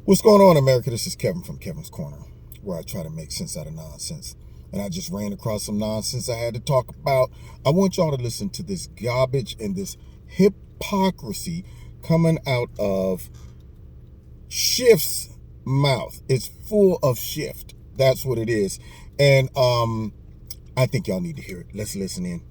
What's going on, America? This is Kevin from Kevin's Corner, where I try to make sense out of nonsense. And I just ran across some nonsense I had to talk about. I want y'all to listen to this garbage and this hypocrisy coming out of Schiff's mouth. It's full of shift. That's what it is. And I think y'all need to hear it. Let's listen in.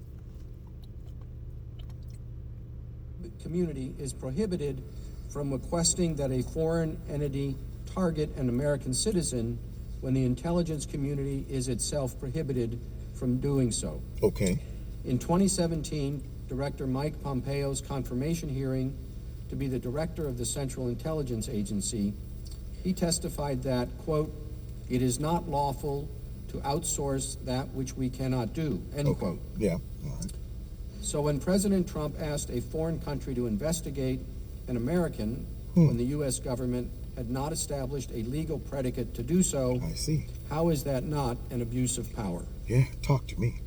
Community is prohibited from requesting that a foreign entity target an American citizen when the intelligence community is itself prohibited from doing so. Okay. In 2017, Director Mike Pompeo's confirmation hearing to be the director of the Central Intelligence Agency, he testified that, quote, "It is not lawful to outsource that which we cannot do," end quote. Yeah. All right. So when President Trump asked a foreign country to investigate an American when the U.S. government had not established a legal predicate to do so, I see. how is that not an abuse of power? Yeah, talk to me.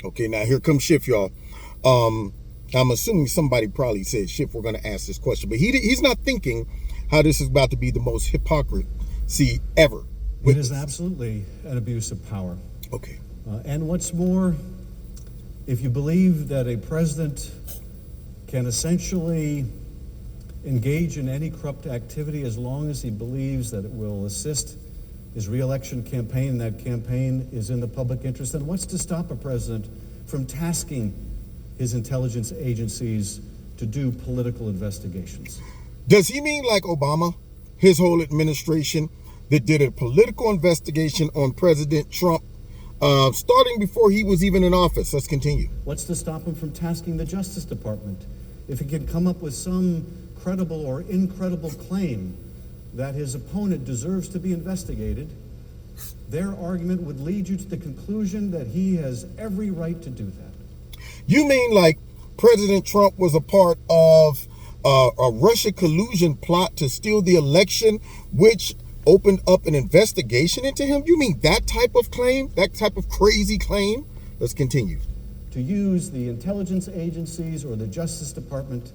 Okay, now here comes Schiff, y'all. I'm assuming somebody probably said, Schiff, we're going to ask this question. But he's not thinking how this is about to be the most hypocrisy ever. It is absolutely an abuse of power. Okay. And what's more, if you believe that a president can essentially engage in any corrupt activity as long as he believes that it will assist his reelection campaign, and that campaign is in the public interest, then what's to stop a president from tasking his intelligence agencies to do political investigations? Does he mean like Obama, his whole administration, that did a political investigation on President Trump starting before he was even in office? Let's continue. What's to stop him from tasking the Justice Department if he can come up with some credible or incredible claim that his opponent deserves to be investigated? Their argument would lead you to the conclusion that he has every right to do that. You mean like President Trump was a part of a Russia collusion plot to steal the election, which opened up an investigation into him? You mean that type of claim? That type of crazy claim? Let's continue. To use the intelligence agencies or the Justice Department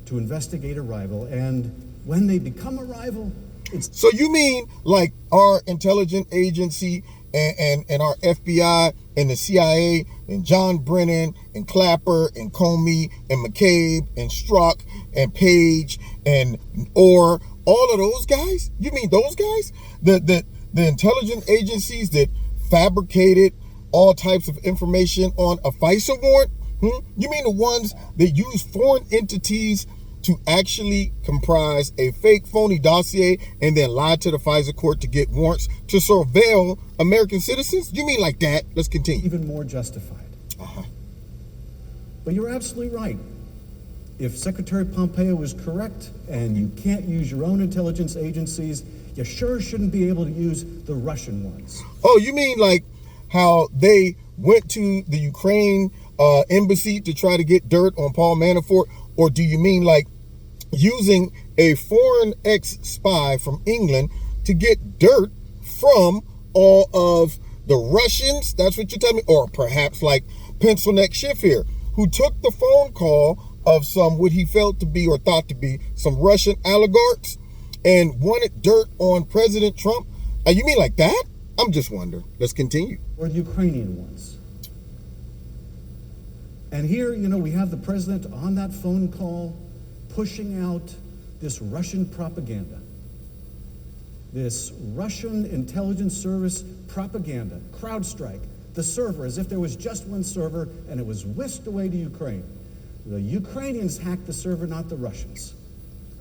to investigate a rival, and when they become a rival, it's... So you mean like our intelligence agency and our FBI and the CIA and John Brennan and Clapper and Comey and McCabe and Strzok and Page and Orr, all of those guys? You mean those guys? The intelligence agencies that fabricated all types of information on a FISA warrant? You mean the ones that use foreign entities to actually comprise a fake phony dossier and then lie to the FISA court to get warrants to surveil American citizens? You mean like that? Let's continue. even more justified. But you're absolutely right. If Secretary Pompeo is correct and you can't use your own intelligence agencies, you sure shouldn't be able to use the Russian ones. Oh, you mean like how they went to the Ukraine embassy to try to get dirt on Paul Manafort? Or do you mean like using a foreign ex-spy from England to get dirt from all of the Russians? That's what you're telling me? Or perhaps like pencil neck Schiff here, who took the phone call of some what he felt to be or thought to be some Russian oligarchs and wanted dirt on President Trump? You mean like that? I'm just wondering. Let's continue. Or the Ukrainian ones. And here, we have the president on that phone call pushing out this Russian propaganda, this Russian intelligence service propaganda, CrowdStrike, the server, as if there was just one server and it was whisked away to Ukraine. The Ukrainians hacked the server, not the Russians.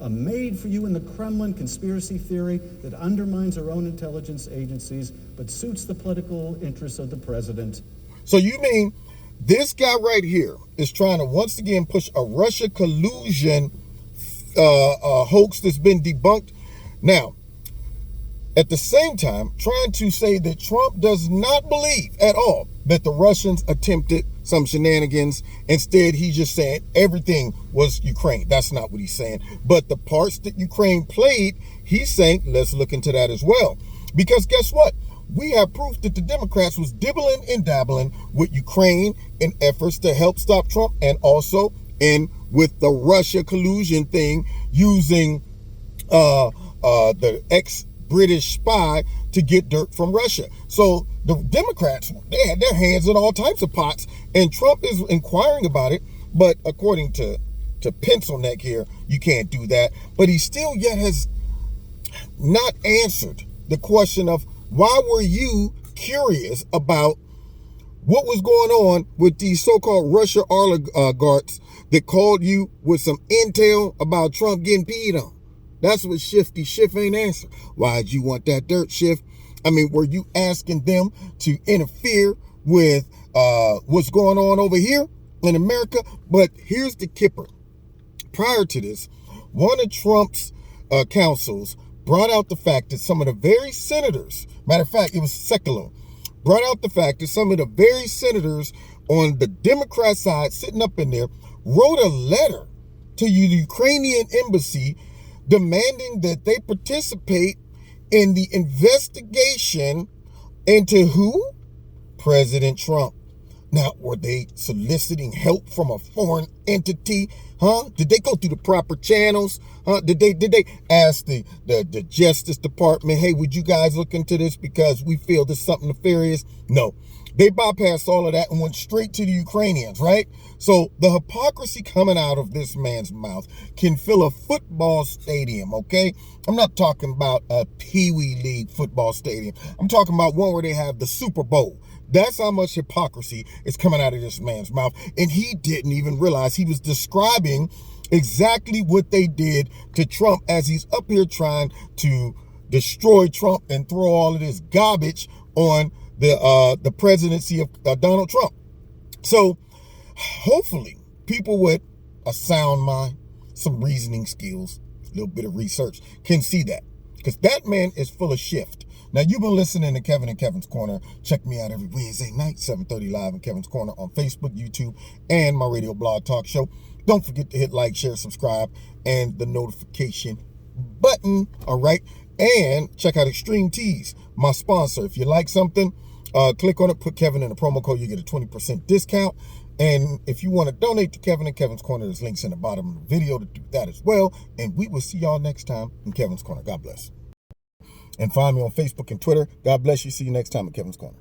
A made-for-you in the Kremlin conspiracy theory that undermines our own intelligence agencies but suits the political interests of the president. So you mean this guy right here is trying to once again push a Russia collusion hoax that's been debunked? Now, at the same time, trying to say that Trump does not believe at all that the Russians attempted some shenanigans. Instead, he's just saying everything was Ukraine. That's not what he's saying. But the parts that Ukraine played, he's saying, let's look into that as well. Because guess what? We have proof that the Democrats was dibbling and dabbling with Ukraine in efforts to help stop Trump, and also in with the Russia collusion thing using the ex-British spy to get dirt from Russia. So the Democrats, they had their hands in all types of pots, and Trump is inquiring about it. But according to Pencil Neck here, you can't do that. But he still yet has not answered the question of why were you curious about what was going on with these so-called Russia oligarchs that called you with some intel about Trump getting peed on? That's what Schiff ain't answer. Why'd you want that dirt, Schiff? I mean, were you asking them to interfere with what's going on over here in America? But here's the kipper. Prior to this, one of Trump's counsels brought out the fact that some of the very senators, matter of fact, it was secular, brought out the fact that some of the very senators on the Democrat side sitting up in there wrote a letter to the Ukrainian embassy demanding that they participate in the investigation into who? President Trump. Now, were they soliciting help from a foreign entity? Huh? Did they go through the proper channels? Huh? Did they ask the Justice Department, hey, would you guys look into this because we feel there's something nefarious? No. They bypassed all of that and went straight to the Ukrainians, right? So the hypocrisy coming out of this man's mouth can fill a football stadium, okay? I'm not talking about a Pee Wee League football stadium. I'm talking about one where they have the Super Bowl. That's how much hypocrisy is coming out of this man's mouth. And he didn't even realize he was describing exactly what they did to Trump as he's up here trying to destroy Trump and throw all of this garbage on the presidency of Donald Trump. So hopefully people with a sound mind, some reasoning skills, a little bit of research can see that, because that man is full of shift. Now, you've been listening to Kevin and Kevin's Corner. Check me out every Wednesday night, 7:30 live in Kevin's Corner on Facebook, YouTube, and my radio blog talk show. Don't forget to hit like, share, subscribe, and the notification button, all right? And check out Extreme Tees, my sponsor. If you like something, click on it, put Kevin in the promo code, you get a 20% discount. And if you want to donate to Kevin and Kevin's Corner, there's links in the bottom of the video to do that as well. And we will see y'all next time in Kevin's Corner. God bless. And find me on Facebook and Twitter. God bless you. See you next time at Kevin's Corner.